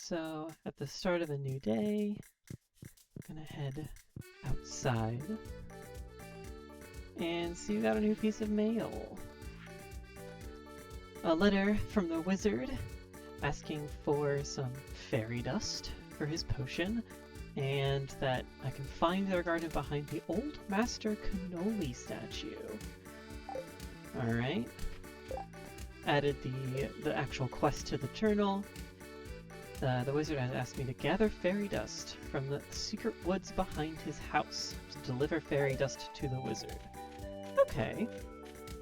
So at the start of a new day, I'm gonna head outside and see we got a new piece of mail. A letter from the wizard asking for some fairy dust for his potion, and that I can find their garden behind the old Master Cannoli statue. Alright. Added the actual quest to the journal. The wizard has asked me to gather fairy dust from the secret woods behind his house to deliver fairy dust to the wizard. Okay.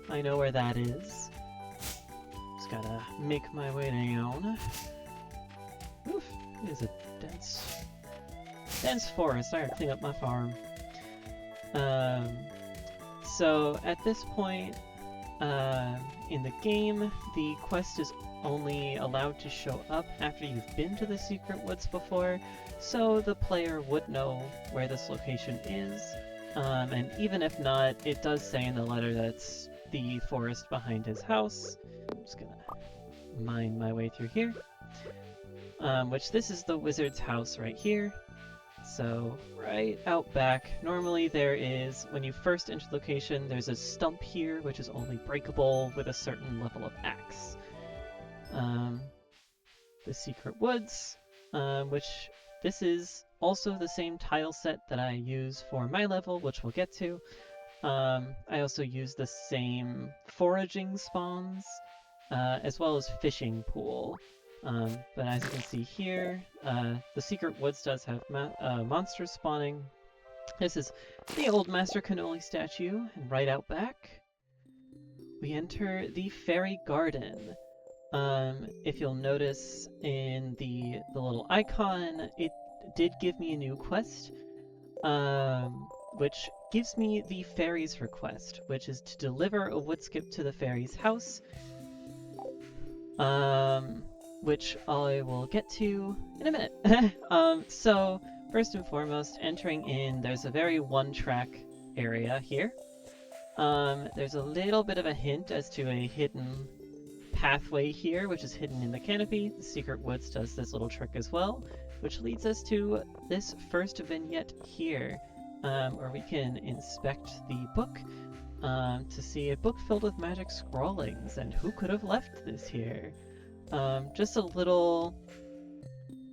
I know where that is. Just gotta make my way down. Oof, it is a dense forest. I gotta clean up my farm. So at this point in the game, the quest is only allowed to show up after you've been to the secret woods before, so the player would know where this location is. And even if not, it does say in the letter that it's the forest behind his house. I'm just gonna mine my way through here. Which this is the wizard's house right here. So right out back, normally there is, when you first enter the location, there's a stump here which is only breakable with a certain level of axe. The secret woods, which this is also the same tile set that I use for my level, which we'll get to. I also use the same foraging spawns, as well as fishing pool. But as you can see here, the secret woods does have monsters spawning. This is the old Master Cannoli statue, and right out back, we enter the fairy garden. If you'll notice in the little icon, it did give me a new quest, which gives me the fairy's request, which is to deliver a wood skip to the fairy's house, which I will get to in a minute. So, first and foremost, entering in, there's a very one-track area here. There's a little bit of a hint as to a hidden pathway here, which is hidden in the canopy. The Secret Woods does this little trick as well, which leads us to this first vignette here, where we can inspect the book to see a book filled with magic scrawlings, and who could have left this here? Just a little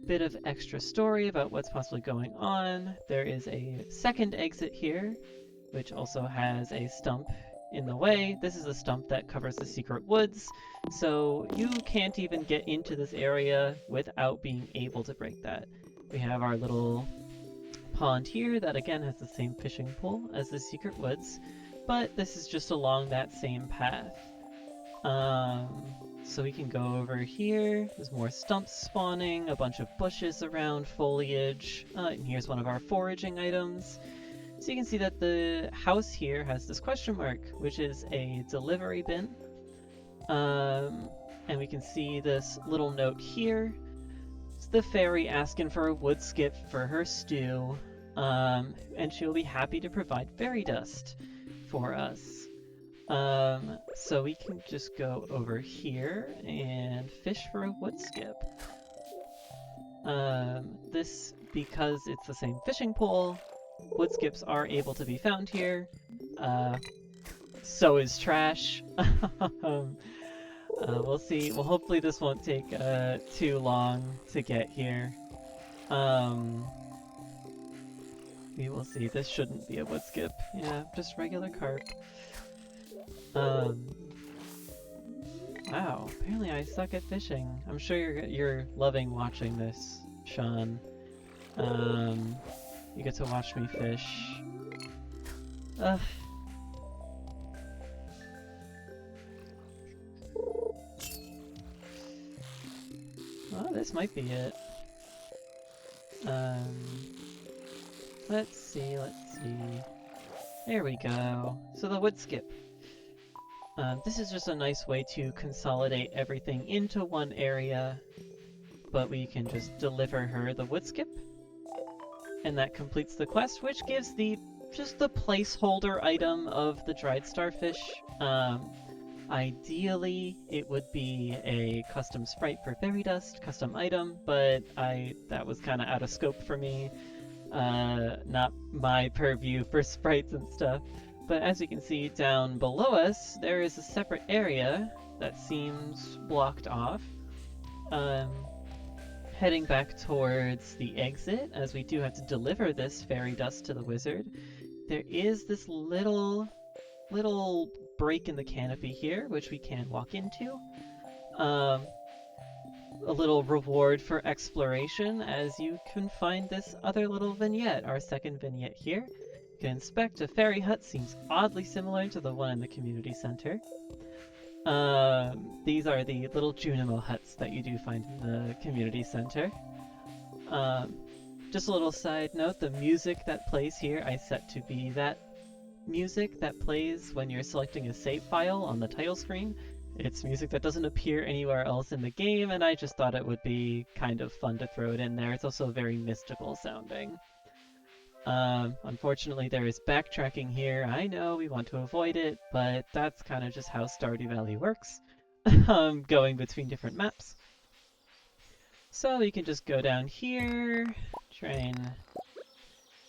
bit of extra story about what's possibly going on. There is a second exit here, which also has a stump in the way. This is a stump that covers the secret woods, so you can't even get into this area without being able to break that. We have our little pond here that again has the same fishing pool as the secret woods, but this is just along that same path. So we can go over here. There's more stumps spawning, a bunch of bushes around, foliage, and here's one of our foraging items. So you can see that the house here has this question mark, which is a delivery bin. And we can see this little note here. It's the fairy asking for a wood skip for her stew, and she'll be happy to provide fairy dust for us. So we can just go over here and fish for a wood skip. This, because it's the same fishing pool, wood skips are able to be found here. So is trash. We'll see. Well, hopefully this won't take too long to get here. We will see. This shouldn't be a wood skip. Yeah, just regular carp. Wow, apparently I suck at fishing. I'm sure you're loving watching this, Sean. You get to watch me fish. Ugh. Well, this might be it. Let's see. There we go. So the wood skip. This is just a nice way to consolidate everything into one area, but we can just deliver her the wood skip, and that completes the quest, which gives just the placeholder item of the dried starfish. Ideally, it would be a custom sprite for fairy dust, custom item, but that was kind of out of scope for me. Not my purview for sprites and stuff. But as you can see down below us, there is a separate area that seems blocked off. Um, Heading back towards the exit, as we do have to deliver this fairy dust to the wizard, there is this little break in the canopy here, which we can walk into. A little reward for exploration, as you can find this other little vignette, our second vignette here. You can inspect a fairy hut, seems oddly similar to the one in the community center. These are the little Junimo huts that you do find in the community center. Just a little side note, the music that plays here I set to be that music that plays when you're selecting a save file on the title screen. It's music that doesn't appear anywhere else in the game, and I just thought it would be kind of fun to throw it in there. It's also very mystical sounding. Unfortunately, there is backtracking here. I know we want to avoid it, but that's kind of just how Stardew Valley works, going between different maps. So we can just go down here, try and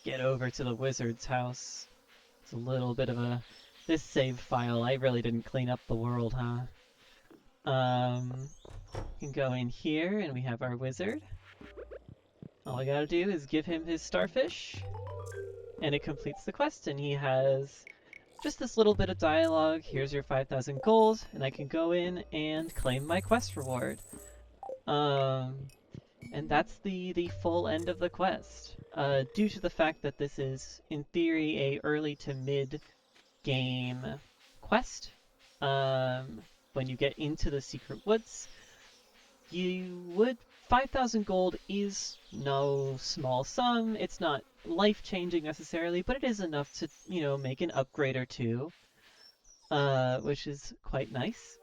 get over to the wizard's house. It's a little bit of a... This save file, I really didn't clean up the world, huh? We can go in here and we have our wizard. All we gotta do is give him his starfish, and it completes the quest, and he has just this little bit of dialogue. Here's your 5,000 gold, and I can go in and claim my quest reward. And that's the full end of the quest. Due to the fact that this is, in theory, a early to mid-game quest, when you get into the secret woods, 5,000 gold is no small sum. It's not life-changing necessarily, but it is enough to, make an upgrade or two, which is quite nice.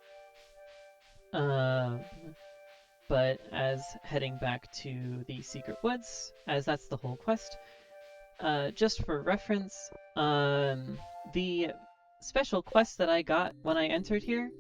But as heading back to the secret woods, as that's the whole quest, just for reference, the special quest that I got when I entered here,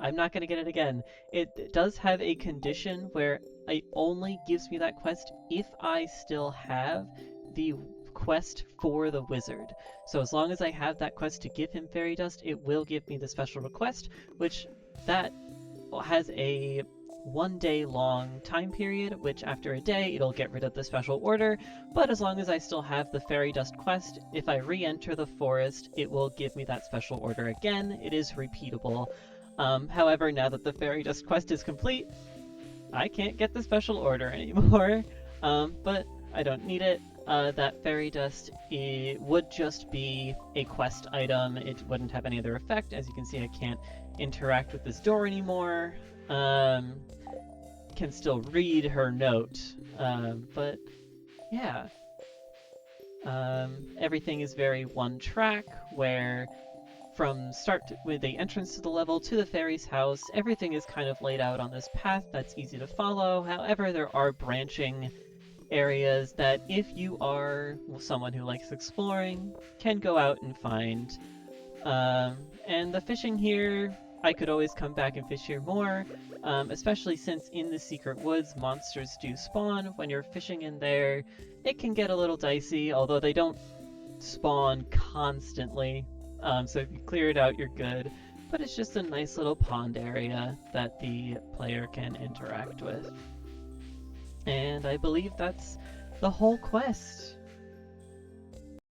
I'm not going to get it again. It does have a condition where it only gives me that quest if I still have the quest for the wizard. So as long as I have that quest to give him fairy dust, it will give me the special request, which that has a 1 day long time period, which after a day it'll get rid of the special order, but as long as I still have the fairy dust quest, if I re-enter the forest, it will give me that special order again. It is repeatable. However, now that the fairy dust quest is complete, I can't get the special order anymore, but I don't need it. That fairy dust, it would just be a quest item. It wouldn't have any other effect. As you can see, I can't interact with this door anymore. Can still read her note, but yeah. Everything is very one track, where from start with the entrance to the level to the fairy's house, everything is kind of laid out on this path that's easy to follow. However, there are branching areas that, if you are someone who likes exploring, can go out and find. And the fishing here, I could always come back and fish here more, especially since in the secret woods monsters do spawn. When you're fishing in there, it can get a little dicey, although they don't spawn constantly. So if you clear it out, you're good. But it's just a nice little pond area that the player can interact with. And I believe that's the whole quest.